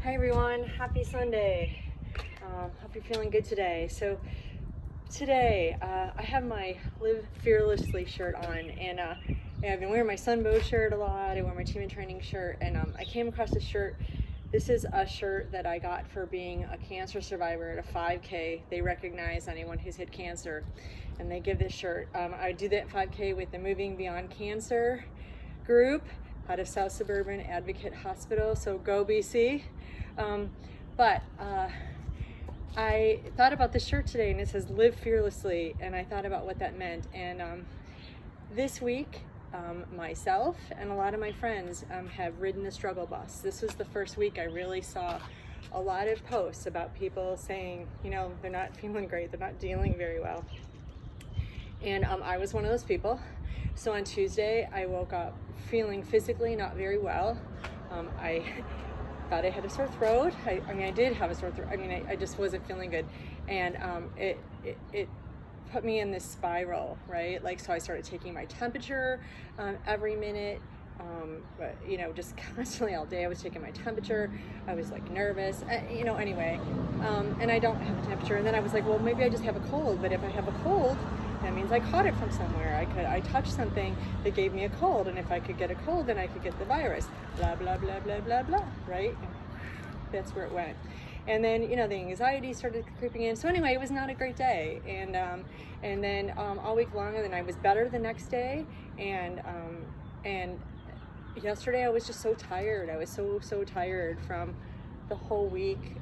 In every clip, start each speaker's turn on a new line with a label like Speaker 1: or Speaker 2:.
Speaker 1: Hi everyone, happy Sunday. Hope you're feeling good today. So today I have my Live Fearlessly shirt on, and I've been wearing my Sunbow shirt a lot. I wear my Team in Training shirt, and I came across this shirt. This is a shirt that I got for being a cancer survivor at a 5K. They recognize anyone who's had cancer, and they give this shirt. I do that 5K with the Moving Beyond Cancer group out of South Suburban Advocate Hospital, so go BC. But I thought about this shirt today, and it says Live Fearlessly, and I thought about what that meant. And this week, myself and a lot of my friends have ridden the struggle bus. This was the first week I really saw a lot of posts about people saying, they're not feeling great, they're not dealing very well. And I was one of those people. So on Tuesday, I woke up feeling physically not very well. I thought I had a sore throat. I did have a sore throat. I just wasn't feeling good. And it put me in this spiral, right? So I started taking my temperature every minute. Just constantly all day I was taking my temperature. I was nervous, anyway. And I don't have a temperature. And then I was like, well, maybe I just have a cold. But if I have a cold, that means I caught it from somewhere. I touched something that gave me a cold, and if I could get a cold, then I could get the virus. Blah, blah, blah, blah, blah, blah, right? That's where it went. And then, the anxiety started creeping in. So anyway, it was not a great day. And then all week long, and then I was better the next day. And yesterday I was just so tired. I was so tired from the whole week,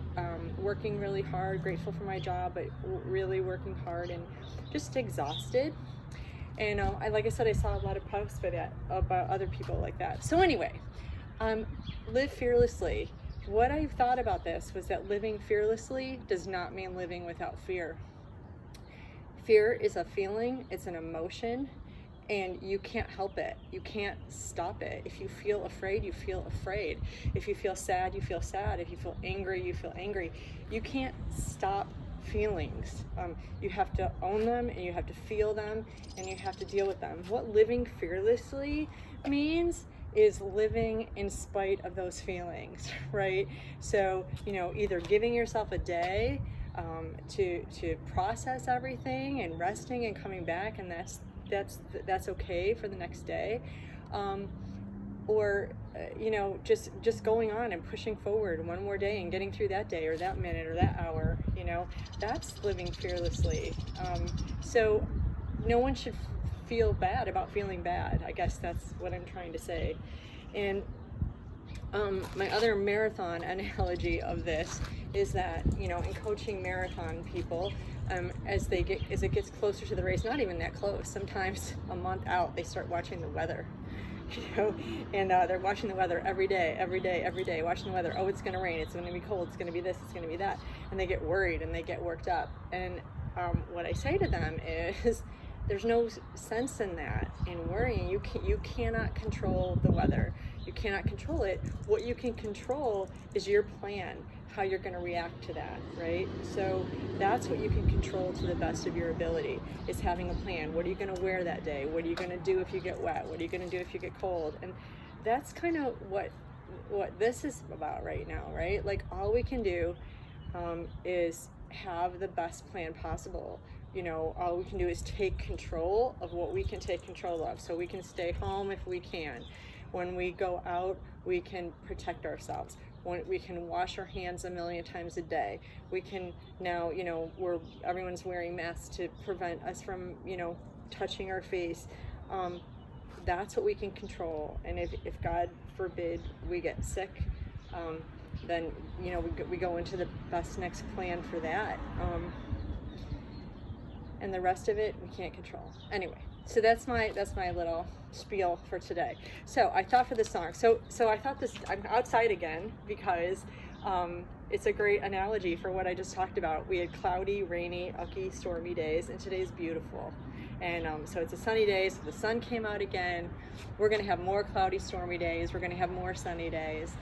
Speaker 1: working really hard, grateful for my job, but really working hard and just exhausted. And like I said, I saw a lot of posts about other people like that. So anyway, live fearlessly. What I've thought about this was that living fearlessly does not mean living without fear. Fear is a feeling, it's an emotion, and you can't help it. You can't stop it. If you feel afraid, you feel afraid. If you feel sad, you feel sad. If you feel angry, you feel angry. You can't stop feelings. You have to own them, and you have to feel them, and you have to deal with them. What living fearlessly means is living in spite of those feelings, right? So, either giving yourself a day to process everything and resting and coming back, and that's okay for the next day, or just going on and pushing forward one more day and getting through that day or that minute or that hour. That's living fearlessly. So no one should feel bad about feeling bad. I guess that's what I'm trying to say. And my other marathon analogy of this is that, in coaching marathon people, as it gets closer to the race, not even that close, sometimes a month out, they start watching the weather, and they're watching the weather every day, watching the weather. Oh, it's going to rain, it's going to be cold, it's going to be this, it's going to be that. And they get worried and they get worked up. And what I say to them is, there's no sense in that, in worrying. You cannot control the weather. You cannot control it. What you can control is your plan, how you're going to react to that, right? So that's what you can control to the best of your ability, is having a plan. What are you going to wear that day? What are you going to do if you get wet? What are you going to do if you get cold? And that's kind of what this is about right now, right? All we can do is have the best plan possible. All we can do is take control of what we can take control of. So we can stay home if we can. When we go out, we can protect ourselves. We can wash our hands 1,000,000 times a day. We can now, everyone's wearing masks to prevent us from, touching our face. That's what we can control. And if God forbid we get sick, then, we go into the best next plan for that. And the rest of it we can't control. Anyway, so that's my little spiel for today. So I thought for this song, so I thought I'm outside again because it's a great analogy for what I just talked about. We had cloudy, rainy, ucky, stormy days, and today's beautiful. And so it's a sunny day, so the sun came out again. We're gonna have more cloudy, stormy days. We're gonna have more sunny days.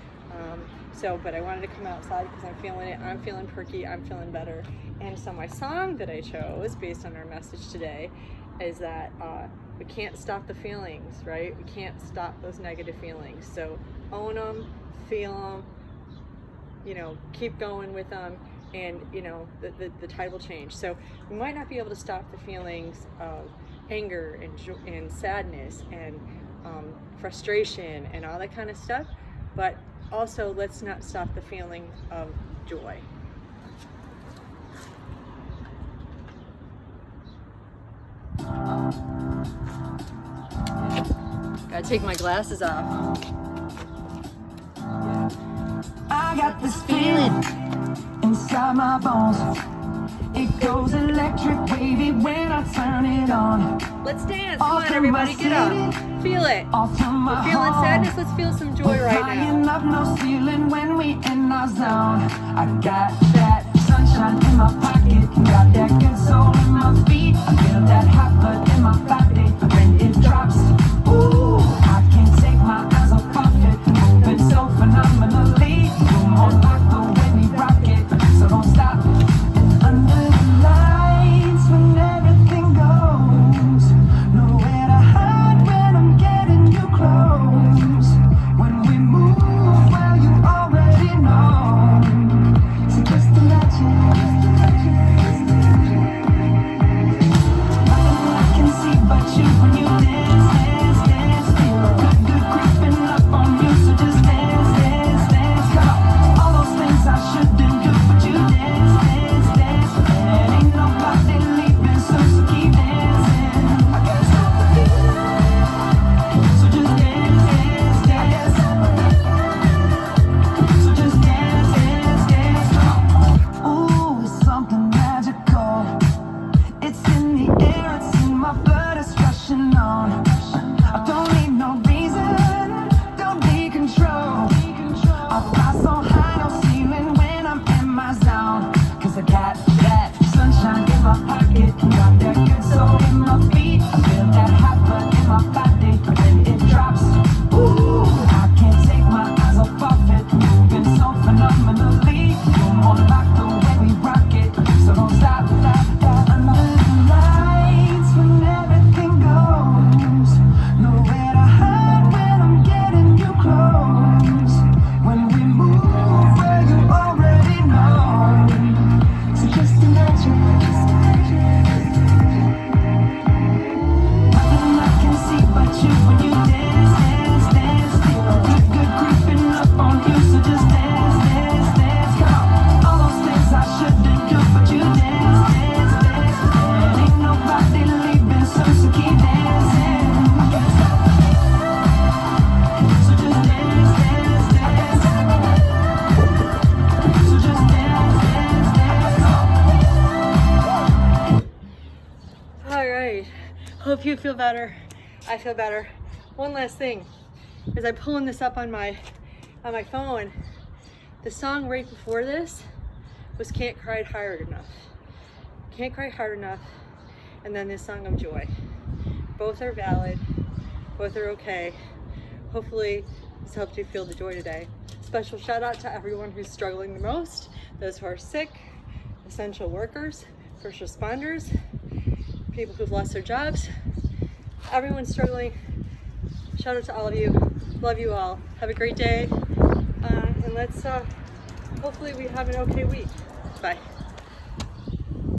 Speaker 1: But I wanted to come outside because I'm feeling it. I'm feeling perky. I'm feeling better. And so my song that I chose based on our message today is that we can't stop the feelings, right? We can't stop those negative feelings. So own them, feel them, keep going with them, and the tide will change. So we might not be able to stop the feelings of anger and sadness and frustration and all that kind of stuff, but also let's not stop the feeling of joy. Gotta take my glasses off.
Speaker 2: I got this feeling inside my bones. It goes electric wavy when I turn it on.
Speaker 1: Let's dance. Come on, everybody, get up. Feel it. We're feeling sadness. Let's feel some joy right now.
Speaker 2: Up no ceiling when we in our zone. I got that sunshine in my pocket, got that good soul in my feet. I feel that hot blood in my body when it drops. Ooh, I can't take my eyes off of it. Moving so phenomenally. Come on, like the way we rock it, so don't stop. Under the lights when everything goes, nowhere to hide when I'm getting you close. When we move, well, you already know. So just imagine. Nothing I can see but you when you dance, dance, dance. Feel good creeping up on you, so just dance, dance, dance. Come on, all those things I shouldn't do, but you dance, dance, dance. And ain't nobody leaving soon, so keep dancing. I can't stop the feeling, so just dance, dance, dance. So just dance, dance, dance. Ooh, it's something magical. It's in the air, it's in my blood, it's rushing on. I don't need no reason, don't need control. I fly so high, no ceiling when I'm in my zone. Cause I got that sunshine in my pocket, got that good soul in my feet. I feel that hot blood in my body when it drops. Ooh, I can't take my eyes off of it, moving so phenomenally. Come on, like the way we rock it, so don't stop. Under the lights when everything goes, nowhere to hide when I'm getting you close. When we move, well, you already know. So just imagine. Nothing I can see but you when you dance, dance, dance. Feel good creeping up on you, so just dance, dance, dance. Come on, all those things I shouldn't do, but you dance, dance, dance. And ain't nobody leaving soon, so keep dancing. I can't stop the feeling, so just dance, dance, dance. So just dance, dance, dance.
Speaker 1: All right. Hope you feel better. I feel better. One last thing, as I'm pulling this up on my phone, the song right before this was "Can't Cry Hard Enough." Can't cry hard enough, and then this song of joy. Both are valid. Both are okay. Hopefully, this helped you feel the joy today. Special shout out to everyone who's struggling the most: those who are sick, essential workers, first responders, people who've lost their jobs. Everyone's struggling. Shout out to all of you. Love you all. Have a great day. And let's hopefully we have an okay week. Bye.